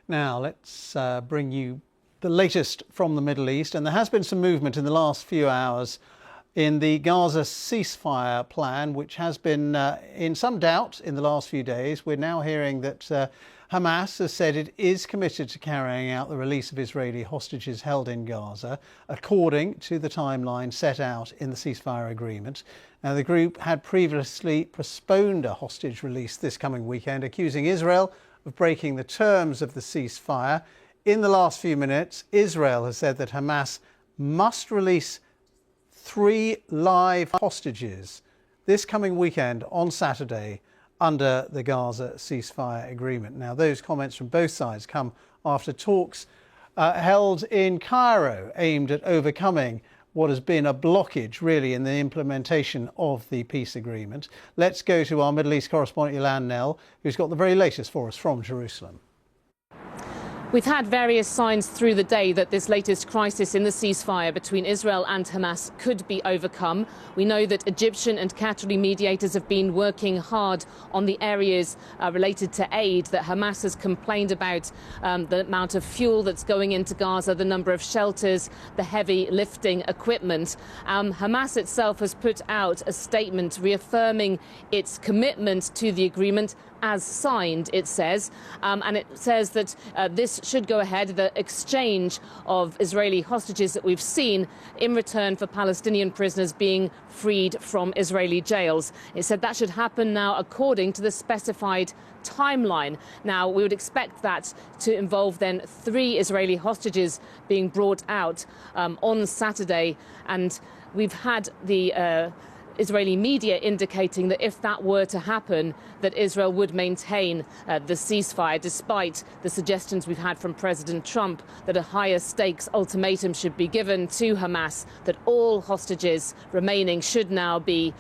Now, let's bring you the latest from the Middle East. And there has been some movement in the last few hours in the Gaza ceasefire plan, which has been in some doubt in the last few days. We're now hearing that Hamas has said it is committed to carrying out the release of Israeli hostages held in Gaza, according to the timeline set out in the ceasefire agreement. Now, the group had previously postponed a hostage release this coming weekend, accusing Israel of breaking the terms of the ceasefire. In the last few minutes, Israel has said that Hamas must release 3 live hostages this coming weekend on Saturday under the Gaza ceasefire agreement. Now, those comments from both sides come after talks held in Cairo aimed at overcoming what has been a blockage, really, in the implementation of the peace agreement. Let's go to our Middle East correspondent, Ilan Nell, who's got the very latest for us from Jerusalem. We've had various signs through the day that this latest crisis in the ceasefire between Israel and Hamas could be overcome. We know that Egyptian and Qatari mediators have been working hard on the areas related to aid that Hamas has complained about, the amount of fuel that's going into Gaza, the number of shelters, the heavy lifting equipment. Hamas itself has put out a statement reaffirming its commitment to the agreement as signed, it says, and it says that this should go ahead, the exchange of Israeli hostages that we've seen in return for Palestinian prisoners being freed from Israeli jails. It said that should happen now according to the specified timeline. Now, we would expect that to involve then 3 Israeli hostages being brought out on Saturday, and we've had the Israeli media indicating that if that were to happen, that Israel would maintain the ceasefire, despite the suggestions we've had from President Trump that a higher stakes ultimatum should be given to Hamas, that all hostages remaining should now be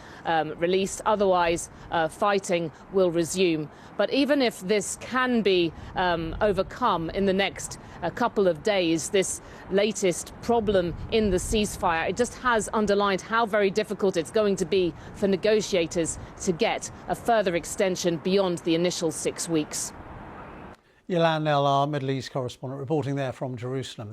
released, otherwise fighting will resume. But even if this can be overcome in the next couple of days, this latest problem in the ceasefire, it just has underlined how very difficult it's going to be for negotiators to get a further extension beyond the initial 6 weeks. Ilan Nell, our Middle East correspondent, reporting there from Jerusalem.